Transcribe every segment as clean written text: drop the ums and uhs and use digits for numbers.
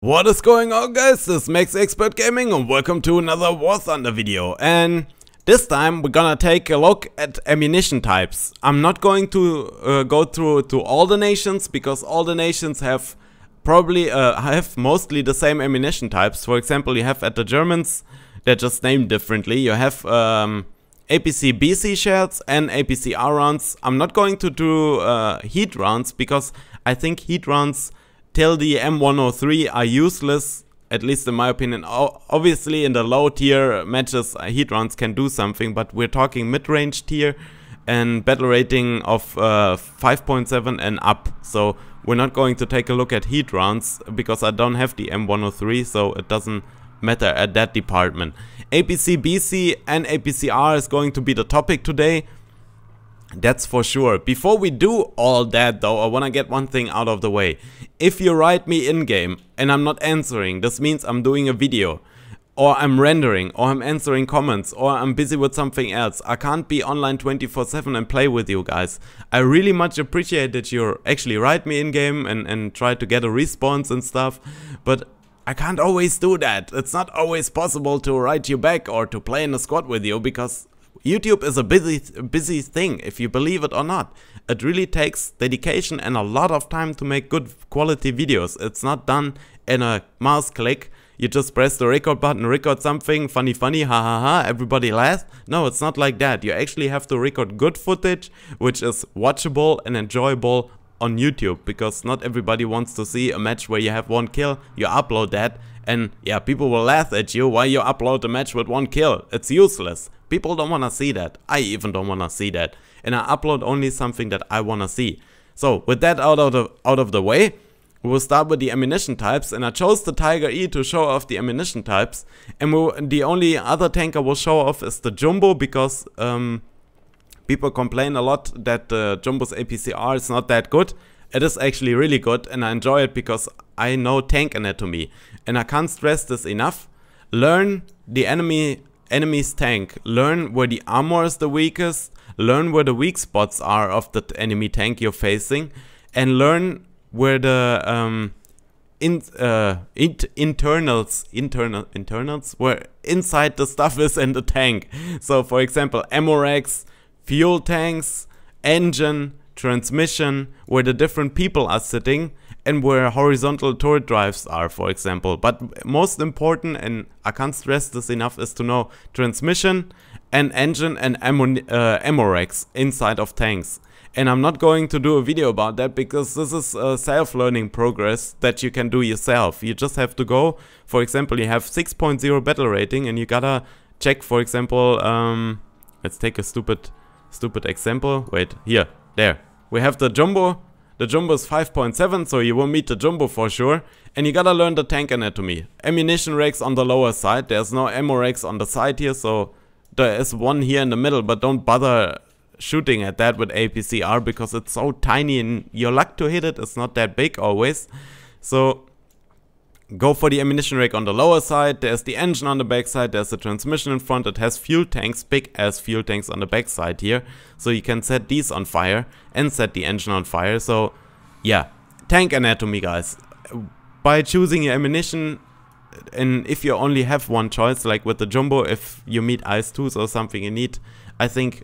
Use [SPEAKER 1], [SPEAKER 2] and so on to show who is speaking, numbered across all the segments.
[SPEAKER 1] What is going on, guys? This is Max Expert Gaming and welcome to another War Thunder video. And this time we're gonna take a look at ammunition types. I'm not going to go through to all the nations because all the nations have probably have mostly the same ammunition types. For example, you have at the Germans, they're just named differently. You have APCBC shells and APCR rounds. I'm not going to do heat rounds because I think heat rounds till the M103 are useless, at least in my opinion. Obviously in the low tier matches heat rounds can do something, but we're talking mid-range tier and battle rating of 5.7 and up. So we're not going to take a look at heat rounds because I don't have the M103, so it doesn't matter at that department. APCBC and APCR is going to be the topic today. That's for sure. Before we do all that though, I want to get one thing out of the way. If you write me in-game and I'm not answering, this means I'm doing a video, or I'm rendering, or I'm answering comments, or I'm busy with something else. I can't be online 24/7 and play with you guys. I really much appreciate that you actually write me in-game and try to get a response and stuff, but I can't always do that. It's not always possible to write you back or to play in a squad with you because YouTube is a busy thing, if you believe it or not. It really takes dedication and a lot of time to make good quality videos. It's not done in a mouse click. You just press the record button, record something, funny, ha ha ha, everybody laughs. No, it's not like that. You actually have to record good footage, which is watchable and enjoyable on YouTube, because not everybody wants to see a match where you have one kill. You upload that and yeah, people will laugh at you why you upload a match with one kill. It's useless. People don't want to see that. I even don't want to see that. And I upload only something that I want to see. So with that out of the way, we will start with the ammunition types. And I chose the Tiger E to show off the ammunition types. And the only other tank I will show off is the Jumbo, because people complain a lot that the Jumbo's APCR is not that good. It is actually really good, and I enjoy it because I know tank anatomy. And I can't stress this enough. Learn the enemy's tank. Learn where the armor is the weakest. Learn where the weak spots are of the enemy tank you're facing. And learn where the internals, where inside the stuff is in the tank. So for example, ammo racks, fuel tanks, engine, transmission, where the different people are sitting, and where horizontal turret drives are, for example. But most important, and I can't stress this enough, is to know transmission and engine and ammo racks inside of tanks. And I'm not going to do a video about that because this is a self-learning progress that you can do yourself. You just have to go, for example, you have 6.0 battle rating and you gotta check, for example, let's take a stupid example. Wait, here, there. We have the Jumbo. The Jumbo is 5.7, so you will meet the Jumbo for sure. And you gotta learn the tank anatomy. Ammunition racks on the lower side. There's no ammo racks on the side here, so there is one here in the middle, but don't bother shooting at that with APCR because it's so tiny and your luck to hit it is not that big always. So go for the ammunition rack on the lower side. There's the engine on the back side. There's the transmission in front. It has fuel tanks, big ass fuel tanks on the back side here. So you can set these on fire and set the engine on fire. So yeah, tank anatomy, guys. By choosing your ammunition, and if you only have one choice, like with the Jumbo, if you meet IS-2s or something you need, I think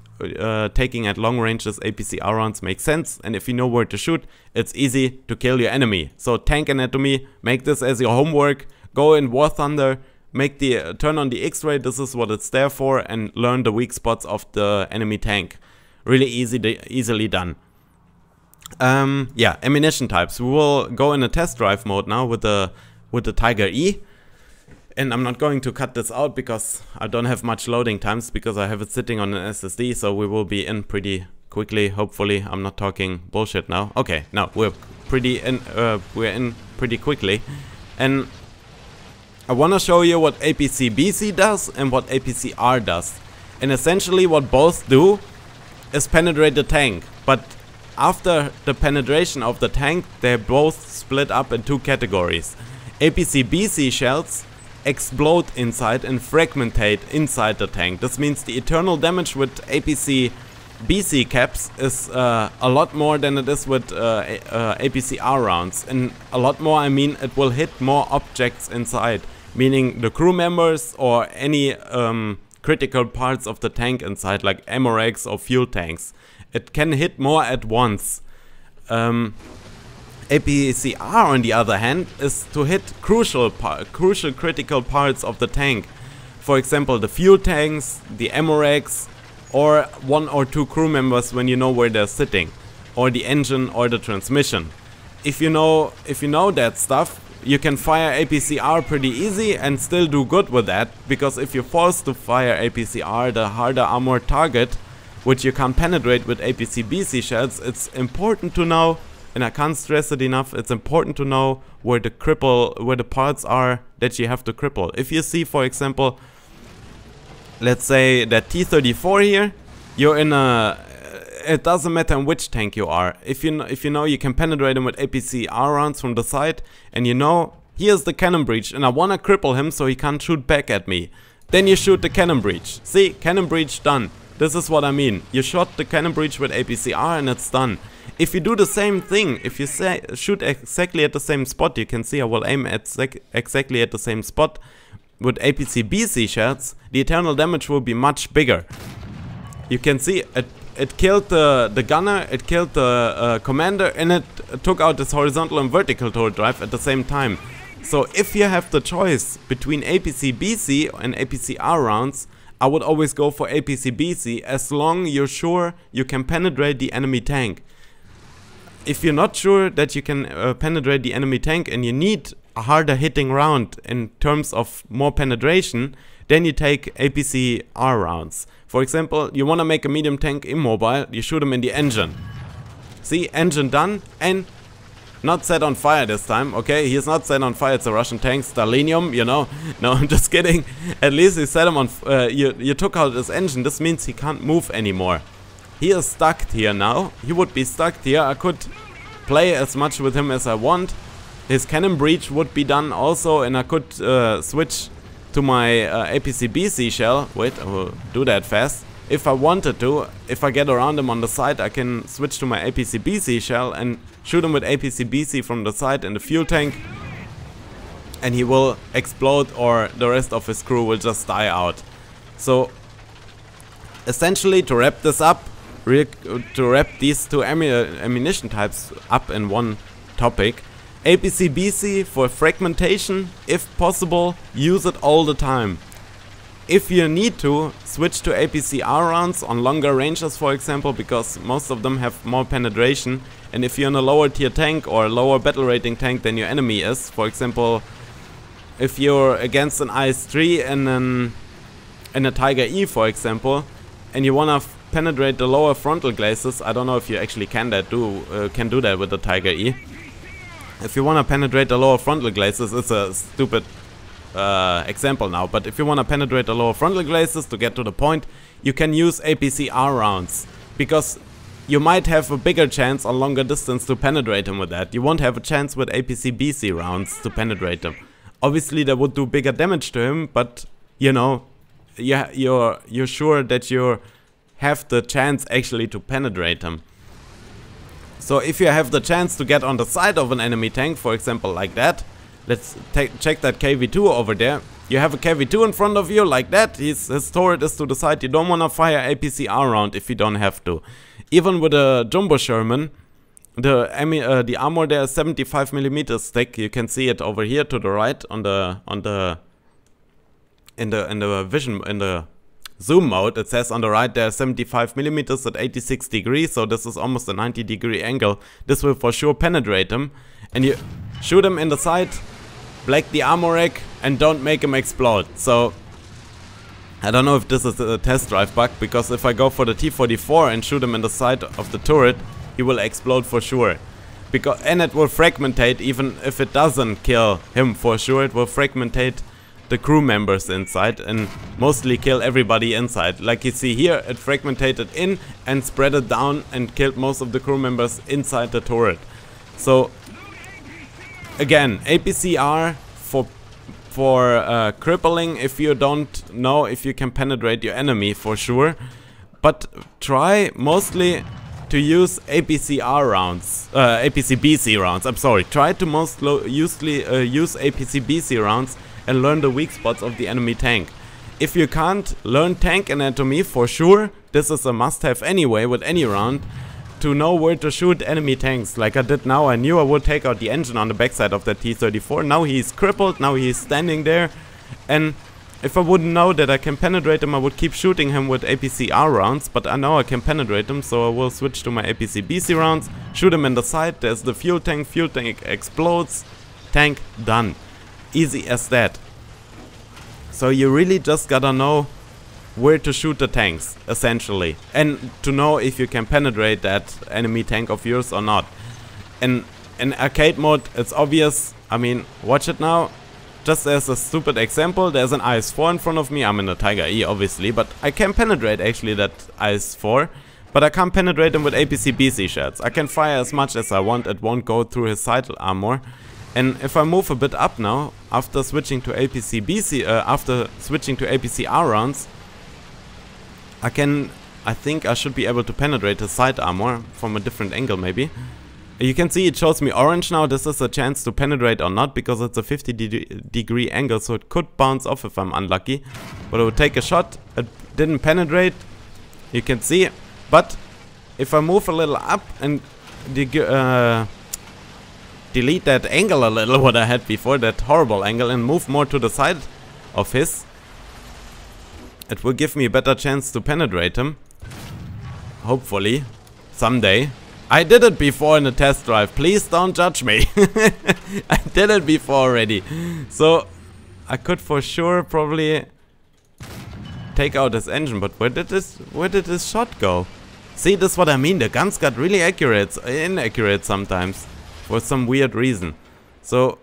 [SPEAKER 1] taking at long ranges APCR rounds makes sense. And if you know where to shoot, it's easy to kill your enemy. So tank anatomy, make this as your homework. Go in War Thunder, make the turn on the X-ray. This is what it's there for, and learn the weak spots of the enemy tank. Really easily done. Yeah, ammunition types. We will go in a test drive mode now with the Tiger E. And I'm not going to cut this out because I don't have much loading times because I have it sitting on an SSD, so we will be in pretty quickly. Hopefully, I'm not talking bullshit now. Okay, no, we're in pretty quickly, and I want to show you what APCBC does and what APCR does. And essentially, what both do is penetrate the tank. But after the penetration of the tank, they're both split up in two categories. APCBC shells explode inside and fragmentate inside the tank. This means the internal damage with APC BC caps is a lot more than it is with APCR rounds. And a lot more, I mean, it will hit more objects inside, meaning the crew members or any critical parts of the tank inside, like ammo racks or fuel tanks. It can hit more at once. APCR, on the other hand, is to hit crucial critical parts of the tank. For example, the fuel tanks, the ammo racks, or 1 or 2 crew members when you know where they're sitting, or the engine or the transmission. If you know that stuff, you can fire APCR pretty easy and still do good with that, because if you're forced to fire APCR, the harder armored target, which you can't penetrate with APCBC shells, it's important to know, and I can't stress it enough, it's important to know where the parts are that you have to cripple. If you see, for example, let's say that T-34 here, you're in a... It doesn't matter in which tank you are. If you know you can penetrate him with APCR rounds from the side, and you know, here's the cannon breach, and I wanna cripple him so he can't shoot back at me. Then you shoot the cannon breach. See, cannon breach done. This is what I mean. You shot the cannon breach with APCR and it's done. If you do the same thing, if you shoot exactly at the same spot, you can see I will aim at exactly at the same spot with APCBC shells, the internal damage will be much bigger. You can see it killed the gunner, it killed the commander, and it took out this horizontal and vertical turret drive at the same time. So if you have the choice between APCBC and APCR rounds, I would always go for APCBC as long you're sure you can penetrate the enemy tank. If you're not sure that you can penetrate the enemy tank and you need a harder hitting round in terms of more penetration, then you take APCR rounds. For example, you want to make a medium tank immobile, you shoot him in the engine. See, engine done, and not set on fire this time, okay? He's not set on fire, it's a Russian tank, Stalinium, you know. No, I'm just kidding. At least you set him on, you took out his engine, this means he can't move anymore. He is stuck here now, he would be stuck here, I could play as much with him as I want. His cannon breach would be done also, and I could switch to my APCBC shell. Wait, I will do that fast. If I wanted to, if I get around him on the side, I can switch to my APCBC shell and shoot him with APCBC from the side in the fuel tank. And he will explode, or the rest of his crew will just die out. So, essentially, to wrap this up, to wrap these two ammunition types up in one topic, APCBC for fragmentation, if possible, use it all the time. If you need to, switch to APCR rounds on longer ranges, for example, because most of them have more penetration. And if you're in a lower tier tank or lower battle rating tank than your enemy is, for example, if you're against an IS-3 and a Tiger E, for example, and you wanna penetrate the lower frontal glazes, I don't know if you actually can do that with the Tiger E. If you want to penetrate the lower frontal glazes, it's a stupid example now, but if you want to penetrate the lower frontal glazes to get to the point, you can use APCR rounds, because you might have a bigger chance on longer distance to penetrate him with that. You won't have a chance with APCBC rounds to penetrate him. Obviously that would do bigger damage to him, but you know, you're sure that you have the chance actually to penetrate him. So if you have the chance to get on the side of an enemy tank, for example like that, let's check that KV-2 over there. You have a KV-2 in front of you like that, his turret is to the side, you don't want to fire APCR round if you don't have to. Even with a Jumbo Sherman, the armor there is 75mm thick, you can see it over here to the right in the zoom mode. It says on the right there 75mm at 86 degrees, so this is almost a 90-degree angle. This will for sure penetrate him, and you shoot him in the side, black the armor rack, and don't make him explode. So I don't know if this is a test drive bug, because if I go for the T-44 and shoot him in the side of the turret, he will explode for sure. And it will fragmentate, even if it doesn't kill him for sure, it will fragmentate the crew members inside and mostly kill everybody inside. Like you see here, it fragmented in and spread it down and killed most of the crew members inside the turret. So again, APCR for crippling if you don't know if you can penetrate your enemy for sure. but try mostly to use APCR rounds, APCBC rounds, I'm sorry. Try to use APCBC rounds and learn the weak spots of the enemy tank. If you can't learn tank anatomy for sure, this is a must-have anyway with any round, to know where to shoot enemy tanks. Like I did now, I knew I would take out the engine on the backside of the T-34. Now he's crippled, now he's standing there, and if I wouldn't know that I can penetrate him, I would keep shooting him with APCR rounds, but I know I can penetrate him, so I will switch to my APCBC rounds, shoot him in the side, there's the fuel tank explodes, tank done. Easy as that. So you really just gotta know where to shoot the tanks, essentially, and to know if you can penetrate that enemy tank of yours or not. And in arcade mode, it's obvious. I mean, watch it now. Just as a stupid example, there's an IS-4 in front of me. I'm in a Tiger E, obviously, but I can penetrate actually that IS-4, but I can't penetrate him with APCBC shots. I can fire as much as I want, it won't go through his side armor. And if I move a bit up now, after switching to APCR rounds, I think I should be able to penetrate his side armor from a different angle maybe. You can see it shows me orange now. This is a chance to penetrate or not, because it's a 50-degree angle, so it could bounce off if I'm unlucky. But I would take a shot, it didn't penetrate, you can see. But if I move a little up and delete that angle a little, what I had before, that horrible angle, and move more to the side of his, it will give me a better chance to penetrate him. Hopefully, someday. I did it before in a test drive, please don't judge me. I did it before already. So I could for sure probably take out his engine, but where did this shot go? See, this is what I mean, the guns got really inaccurate sometimes for some weird reason. So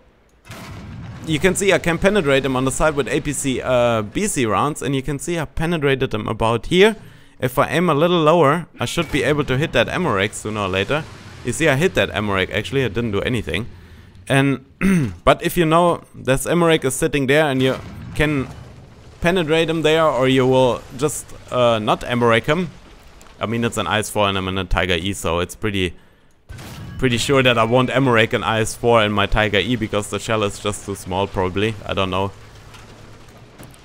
[SPEAKER 1] you can see I can penetrate him on the side with APCBC rounds, and you can see I penetrated him about here. If I aim a little lower, I should be able to hit that ammo rack sooner or later. You see, I hit that ammo rack, actually, I didn't do anything. And but if you know this ammo rack is sitting there and you can penetrate him there, or you will just not ammo rack him. I mean, it's an IS-4 and I'm in a Tiger E, so it's pretty sure that I won't ammo rack an IS-4 in my Tiger E, because the shell is just too small probably, I don't know.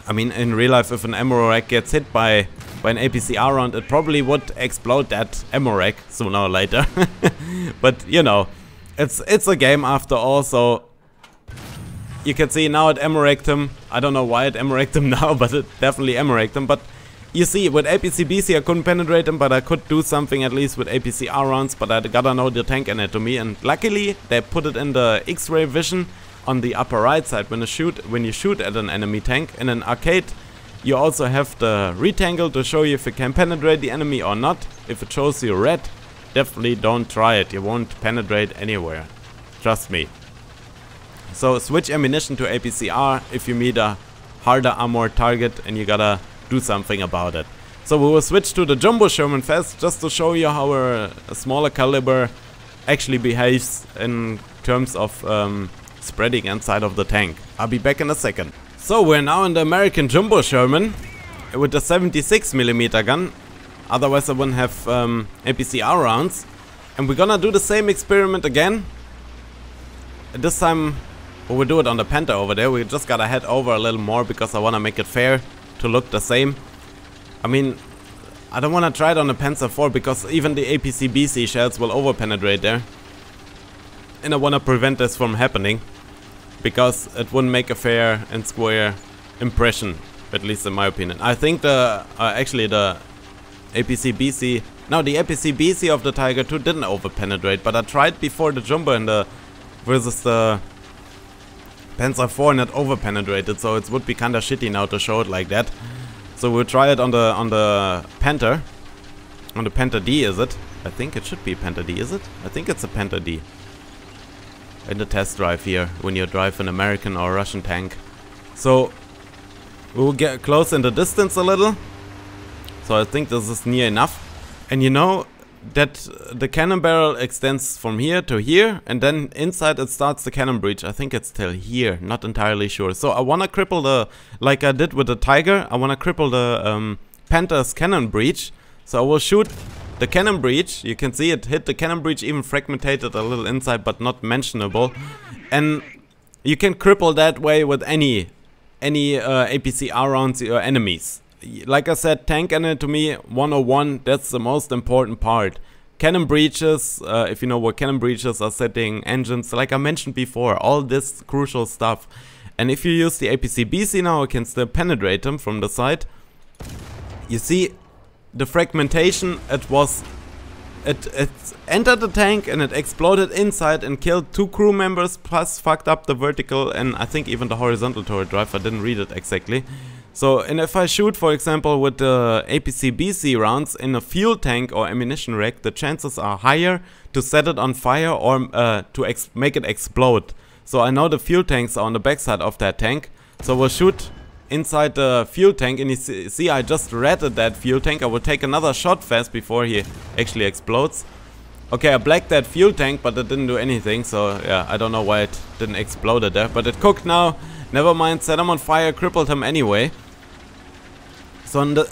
[SPEAKER 1] I mean, in real life, if an ammo rack gets hit by an APCR round, it probably would explode that ammo rack sooner or later. But, you know, it's a game after all, so you can see now it ammo racked him. I don't know why it ammo racked him now, but it definitely ammo racked him. But you see, with APCBC I couldn't penetrate him, but I could do something at least with APCR rounds, but I gotta know the tank anatomy, and luckily they put it in the X-ray vision on the upper right side when you shoot at an enemy tank. In an arcade, you also have the rectangle to show you if you can penetrate the enemy or not. If it shows you red, definitely don't try it. You won't penetrate anywhere. Trust me. So switch ammunition to APCR if you meet a harder armored target and you gotta do something about it. So we will switch to the Jumbo Sherman first, just to show you how a smaller caliber actually behaves in terms of spreading inside of the tank. I'll be back in a second. So we're now in the American Jumbo Sherman with the 76mm gun, otherwise I wouldn't have APCR rounds. And we're gonna do the same experiment again. This time we'll do it on the Panther over there. We just gotta head over a little more because I wanna make it fair to look the same. I mean, I don't wanna try it on the Panzer IV because even the APCBC shells will over penetrate there. And I wanna prevent this from happening, because it wouldn't make a fair and square impression, at least in my opinion. I think actually the APCBC, no, the APCBC of the Tiger II didn't over penetrate, but I tried before the Jumbo versus the Panzer IV and it over penetrated, so it would be kinda shitty now to show it like that. So we'll try it on the Panther. On the Panther D, is it? I think it should be Panther D, is it? I think it's a Panther D. In the test drive here, when you drive an American or Russian tank. So we'll get close in the distance a little. So I think this is near enough. And you know that the cannon barrel extends from here to here, and then inside it starts the cannon breech. I think it's till here, not entirely sure. So I wanna cripple the, like I did with the Tiger, I wanna cripple the Panther's cannon breech, So I will shoot the cannon breech. You can see it hit the cannon breech, even fragmented a little inside, but not mentionable. And you can cripple that way with any APCR rounds or enemies. Like I said, tank anatomy 101, that's the most important part. Cannon breaches, if you know what cannon breaches are, setting engines, like I mentioned before, all this crucial stuff. And if you use the APCBC now, you can still penetrate them from the side. You see the fragmentation, it entered the tank and it exploded inside and killed 2 crew members, plus fucked up the vertical and I think even the horizontal turret drive. I didn't read it exactly. So, and if I shoot, for example, with the APCBC rounds in a fuel tank or ammunition rack, the chances are higher to set it on fire or to make it explode. So I know the fuel tanks are on the backside of that tank. So we'll shoot inside the fuel tank, and you see I just ratted that fuel tank. I will take another shot fast before he actually explodes. Okay, I blacked that fuel tank, but it didn't do anything. So yeah, I don't know why it didn't explode there. But it cooked now. Never mind, set him on fire, crippled him anyway. So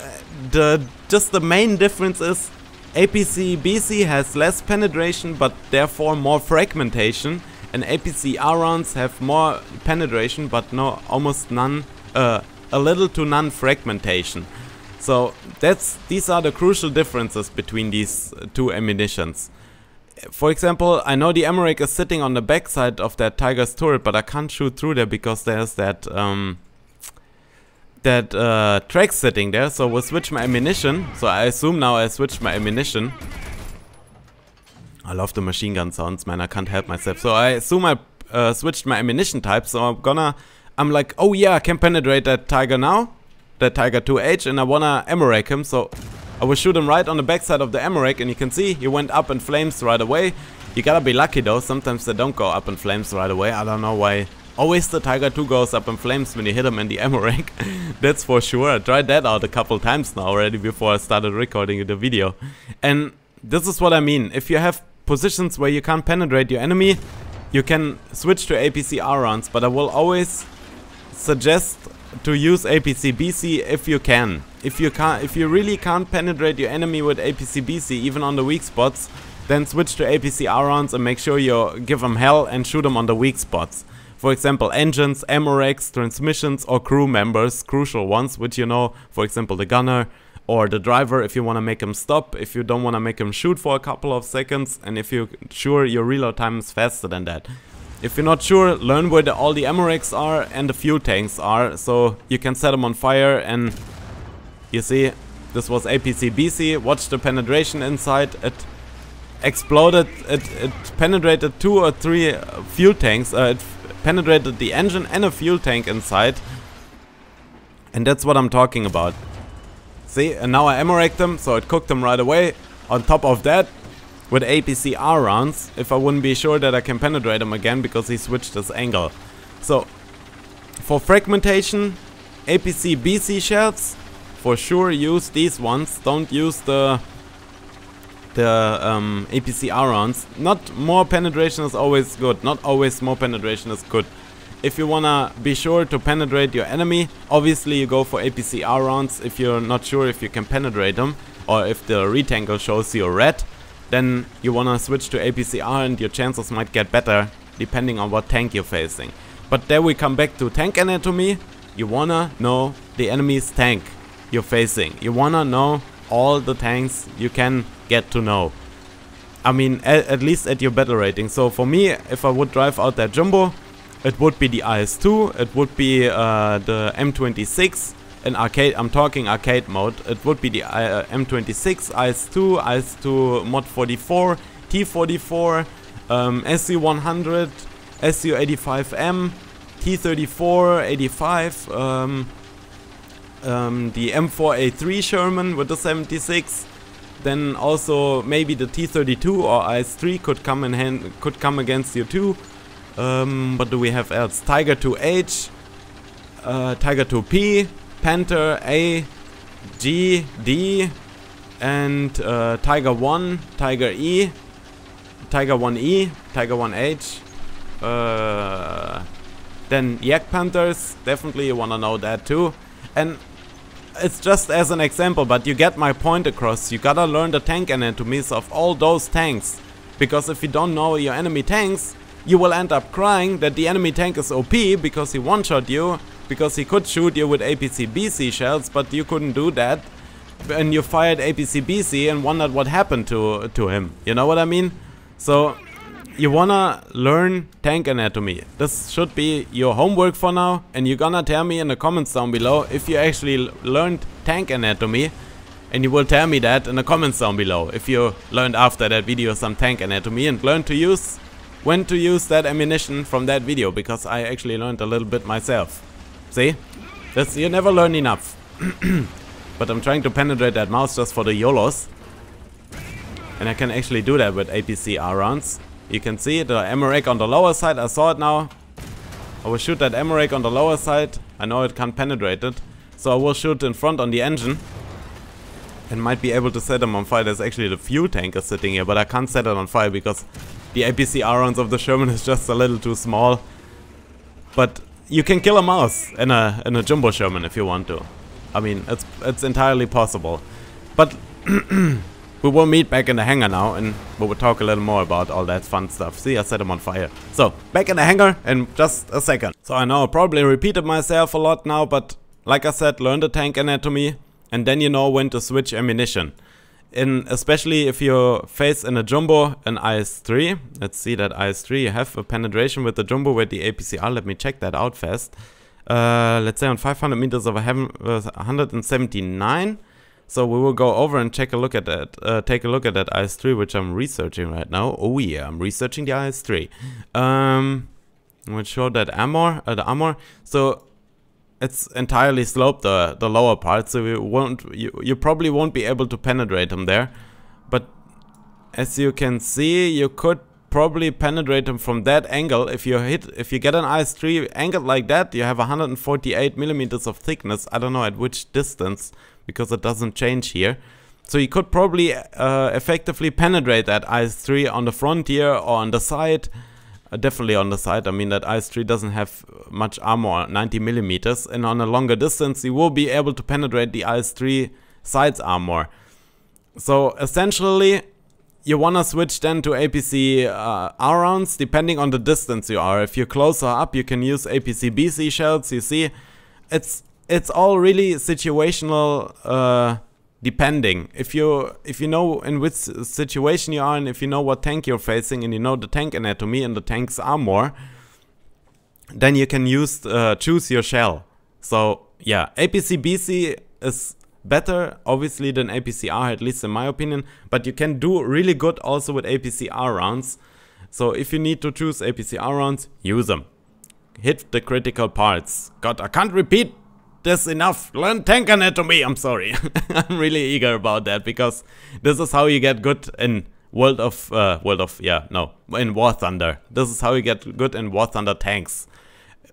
[SPEAKER 1] just the main difference is APCBC has less penetration but therefore more fragmentation, and APCR rounds have more penetration but almost none, a little to none fragmentation. So these are the crucial differences between these two ammunitions. For example, I know the ammo rack is sitting on the backside of that Tiger's turret, but I can't shoot through there because there's that track sitting there. So we'll switch my ammunition. So I assume now I switched my ammunition. I love the machine gun sounds, man, I can't help myself. So I assume I switched my ammunition type. So I'm like, oh yeah, I can penetrate that Tiger now, that Tiger 2H, and I wanna ammo rack him. So I will shoot him right on the backside of the ammo rack, and you can see he went up in flames right away. You gotta be lucky though, sometimes they don't go up in flames right away. I don't know why. Always the Tiger 2 goes up in flames when you hit him in the ammo rack. That's for sure. I tried that out a couple times now already before I started recording the video. And this is what I mean. If you have positions where you can't penetrate your enemy, you can switch to APCR rounds. But I will always suggest to use APCBC if you can. If you really can't penetrate your enemy with APCBC, even on the weak spots, then switch to APCR rounds and make sure you give them hell and shoot them on the weak spots. For example, engines, ammo racks, transmissions, or crew members, crucial ones, which you know, for example, the gunner or the driver, if you want to make him stop, if you don't want to make him shoot for a couple of seconds, and if you're sure your reload time is faster than that. If you're not sure, learn where all the ammo racks are and the fuel tanks are, so you can set them on fire. And you see, this was APCBC, watch the penetration inside. It exploded, it penetrated 2 or 3 fuel tanks, it penetrated the engine and a fuel tank inside. And that's what I'm talking about. See, and now I ammo racked them, so it cooked them right away. On top of that, with APCR rounds, if I wouldn't be sure that I can penetrate him again because he switched his angle. So, for fragmentation, APCBC shells, for sure use these ones. Don't use the APCR rounds. Not more penetration is always good. Not always more penetration is good. If you wanna be sure to penetrate your enemy, obviously you go for APCR rounds. If you're not sure if you can penetrate them, or if the rectangle shows you red, then you wanna switch to APCR and your chances might get better depending on what tank you're facing. But there we come back to tank anatomy. You wanna know the enemy's tank you're facing. You wanna know all the tanks you can get to know. I mean, at least at your battle rating. So for me, if I would drive out that jumbo, it would be the IS-2, it would be the M26 in arcade. I'm talking arcade mode. It would be the M26, IS-2, IS-2 Mod 44, T44, SU100, SU85M, T34, 85, the M4A3 Sherman with the 76. Then also maybe the T32 or IS-3 could come in hand, could come against you too. What do we have else? Tiger 2H, Tiger 2P, Panther A, G, D, and Tiger 1, Tiger E, Tiger 1E, Tiger 1H. Then Yak Panthers, definitely you wanna know that too. And it's just as an example, but you get my point across. You gotta learn the tank anatomies of all those tanks, because if you don't know your enemy tanks, you will end up crying that the enemy tank is OP because he one-shot you, because he could shoot you with APCBC shells, but you couldn't do that, and you fired APCBC and wondered what happened to him. You know what I mean? So you wanna learn tank anatomy. This should be your homework for now, and you're gonna tell me in the comments down below if you actually learned tank anatomy, and you will tell me that in the comments down below if you learned after that video some tank anatomy and learned to use when to use that ammunition from that video, because I actually learned a little bit myself. See? You never learn enough. But I'm trying to penetrate that mouse just for the YOLOs, and I can actually do that with APCR rounds. You can see the ammo rack on the lower side. I saw it now. I will shoot that ammo rack on the lower side. I know it can't penetrate it, so I will shoot in front on the engine and might be able to set them on fire. There's actually the fuel tanker sitting here, but I can't set it on fire because the APCR rounds of the Sherman is just a little too small. But you can kill a mouse in a jumbo Sherman if you want to. I mean, it's entirely possible. But we will meet back in the hangar now, and we will talk a little more about all that fun stuff. See, I set them on fire. So, back in the hangar in just a second. So I know I probably repeated myself a lot now, but like I said, learn the tank anatomy, and then you know when to switch ammunition. Especially if you face in a jumbo an IS-3. Let's see that IS-3, you have a penetration with the jumbo with the APCR. Let me check that out fast. Let's say on 500 meters of 179. So we will go over and take a look at that. Take a look at that IS-3, which I'm researching right now. Oh yeah, I'm researching the IS-3. We'll show that armor. The armor. So it's entirely sloped, the lower part. So you probably won't be able to penetrate them there. But as you can see, you could probably penetrate them from that angle. If you get an IS-3 angled like that, you have 148 millimeters of thickness. I don't know at which distance, because it doesn't change here. So you could probably effectively penetrate that IS-3 on the front here or on the side. Definitely on the side. I mean, that IS-3 doesn't have much armor, 90 millimeters, and on a longer distance you will be able to penetrate the IS-3 sides armor. So essentially you wanna switch then to APCR rounds depending on the distance you are. If you're closer up, you can use APCBC shells. You see, it's all really situational depending. If you know in which situation you are, and if you know what tank you're facing, and you know the tank anatomy and the tank's armor, then you can choose your shell. So yeah, APCBC is better obviously than APCR, at least in my opinion, but you can do really good also with APCR rounds. So if you need to choose APCR rounds, use them. Hit the critical parts. God, I can't repeat this enough. Learn tank anatomy. I'm sorry. I'm really eager about that, because this is how you get good in in War Thunder. This is how you get good in War Thunder tanks,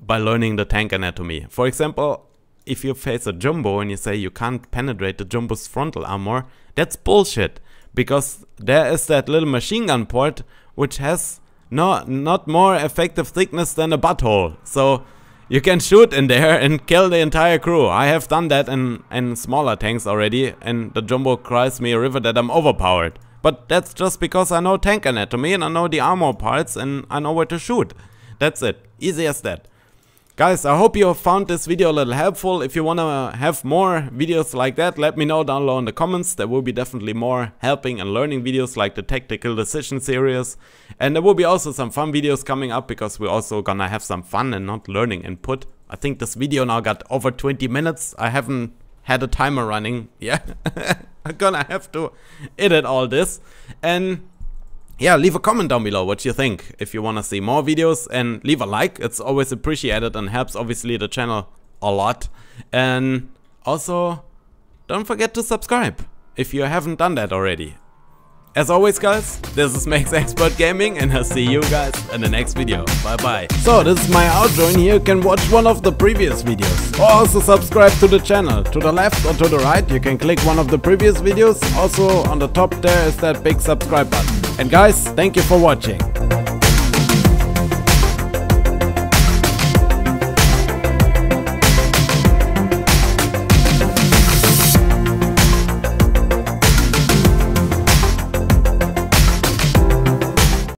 [SPEAKER 1] by learning the tank anatomy. For example, if you face a jumbo and you say you can't penetrate the jumbo's frontal armor, that's bullshit, because there is that little machine gun port which has not more effective thickness than a butthole. So you can shoot in there and kill the entire crew. I have done that in smaller tanks already, and the jumbo cries me a river that I'm overpowered. But that's just because I know tank anatomy and I know the armor parts and I know where to shoot. That's it. Easy as that. Guys, I hope you found this video a little helpful. If you wanna have more videos like that, let me know down below in the comments. There will be definitely more helping and learning videos like the tactical decision series. And there will be also some fun videos coming up, because we're also gonna have some fun and not learning input. I think this video now got over 20 minutes. I haven't had a timer running. Yeah, I'm gonna have to edit all this. And yeah, leave a comment down below what you think, if you want to see more videos, and leave a like. It's always appreciated and helps obviously the channel a lot. And also, don't forget to subscribe if you haven't done that already. As always guys, this is Max Expert Gaming, and I'll see you guys in the next video. Bye bye. So this is my outro, and here you can watch one of the previous videos. Or also subscribe to the channel. To the left or to the right you can click one of the previous videos. Also on the top there is that big subscribe button. And guys, thank you for watching.